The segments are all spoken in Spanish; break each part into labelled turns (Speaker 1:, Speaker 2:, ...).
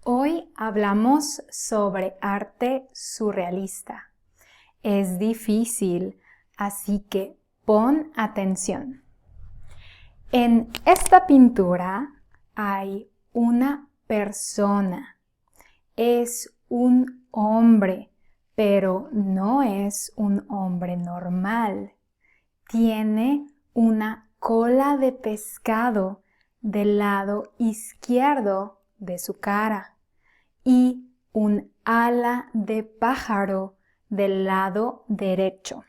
Speaker 1: Hoy hablamos sobre arte surrealista. Es difícil, así que pon atención. En esta pintura hay una persona. Es un hombre, pero no es un hombre normal. Tiene una cola de pescado del lado izquierdo de su cara y un ala de pájaro del lado derecho.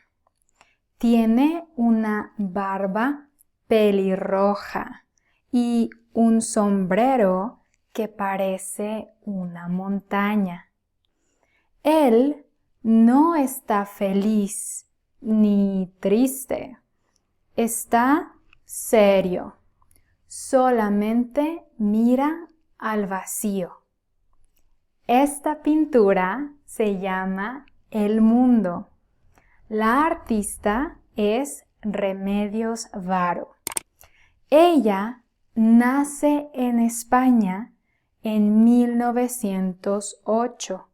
Speaker 1: Tiene una barba pelirroja y un sombrero que parece una montaña. Él no está feliz ni triste. Está serio. Solamente mira al vacío. Esta pintura se llama El Mundo. La artista es Remedios Varo. Ella nace en España en 1908,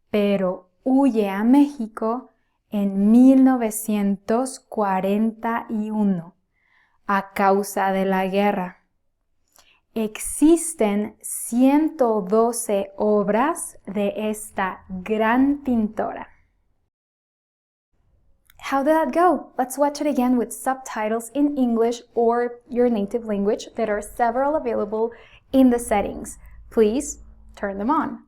Speaker 1: pero huye a México en 1941 a causa de la guerra. Existen 112 obras de esta gran pintora. How did that go? Let's watch it again with subtitles in English or your native language. There are several available in the settings. Please turn them on.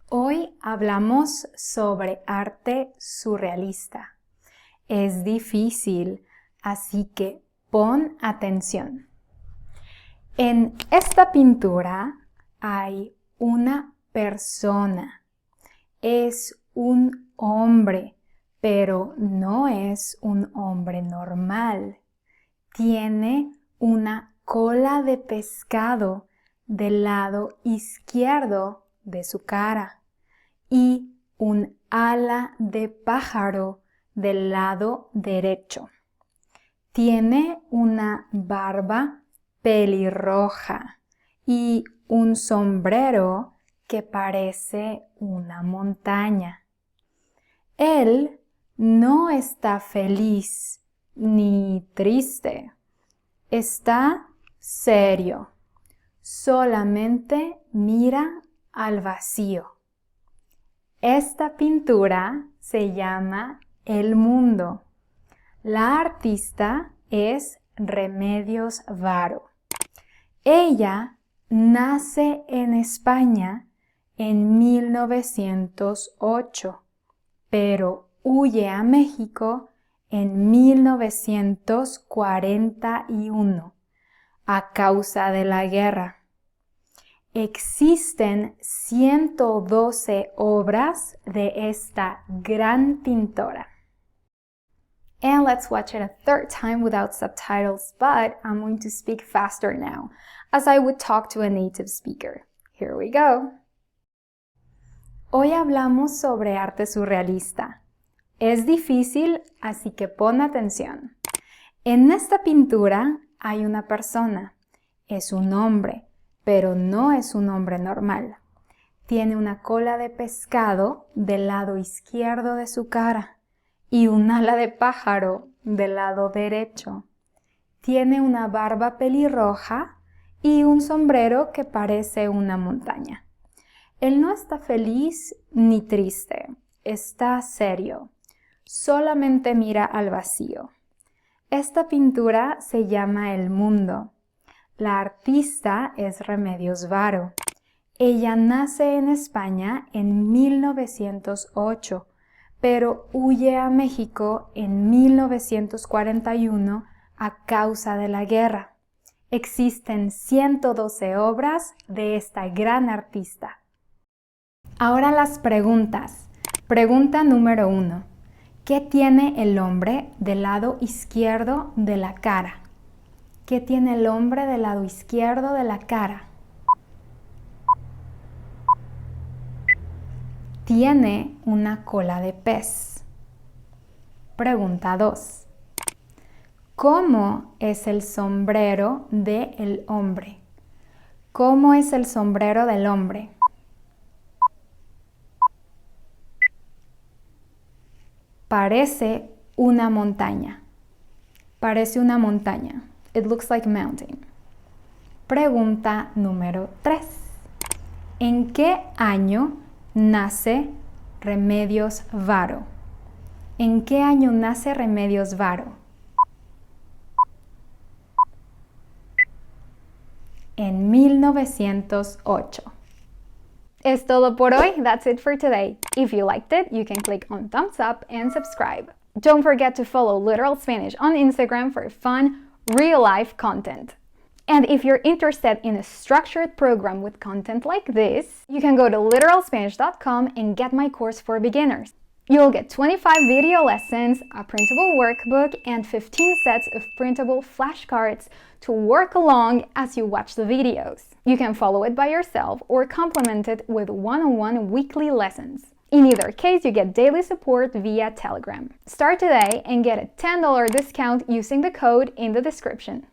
Speaker 1: Hoy hablamos sobre arte surrealista. Es difícil, así que pon atención. En esta pintura hay una persona. Es un hombre, pero no es un hombre normal. Tiene una cola de pescado del lado izquierdo de su cara y un ala de pájaro del lado derecho. Tiene una barba pelirroja y un sombrero que parece una montaña. Él no está feliz ni triste. Está serio. Solamente mira al vacío. Esta pintura se llama El Mundo. La artista es Remedios Varo. Ella nace en España en 1908, pero huye a México en 1941 a causa de la guerra. Existen 112 obras de esta gran pintora. And let's watch it a third time without subtitles, but I'm going to speak faster now, as I would talk to a native speaker. Here we go. Hoy hablamos sobre arte surrealista. Es difícil, así que pon atención. En esta pintura hay una persona. Es un hombre, pero no es un hombre normal. Tiene una cola de pescado del lado izquierdo de su cara y un ala de pájaro del lado derecho. Tiene una barba pelirroja y un sombrero que parece una montaña. Él no está feliz ni triste, está serio. Solamente mira al vacío. Esta pintura se llama El Mundo. La artista es Remedios Varo. Ella nace en España en 1908, pero huye a México en 1941 a causa de la guerra. Existen 112 obras de esta gran artista. Ahora las preguntas. Pregunta número 1. ¿Qué tiene el hombre del lado izquierdo de la cara? ¿Qué tiene el hombre del lado izquierdo de la cara? Tiene una cola de pez. Pregunta 2. ¿Cómo es el sombrero del hombre? ¿Cómo es el sombrero del hombre? Parece una montaña. Parece una montaña. It looks like a mountain. Pregunta número 3. ¿En qué año nace Remedios Varo? ¿En qué año nace Remedios Varo? En 1908. Es todo por hoy. That's it for today. If you liked it, you can click on thumbs up and subscribe. Don't forget to follow Literal Spanish on Instagram for fun, real-life content. And if you're interested in a structured program with content like this, you can go to literalspanish.com and get my course for beginners. You'll get 25 video lessons, a printable workbook, and 15 sets of printable flashcards to work along as you watch the videos. You can follow it by yourself or complement it with one-on-one weekly lessons. In either case, you get daily support via Telegram. Start today and get a $10 discount using the code in the description.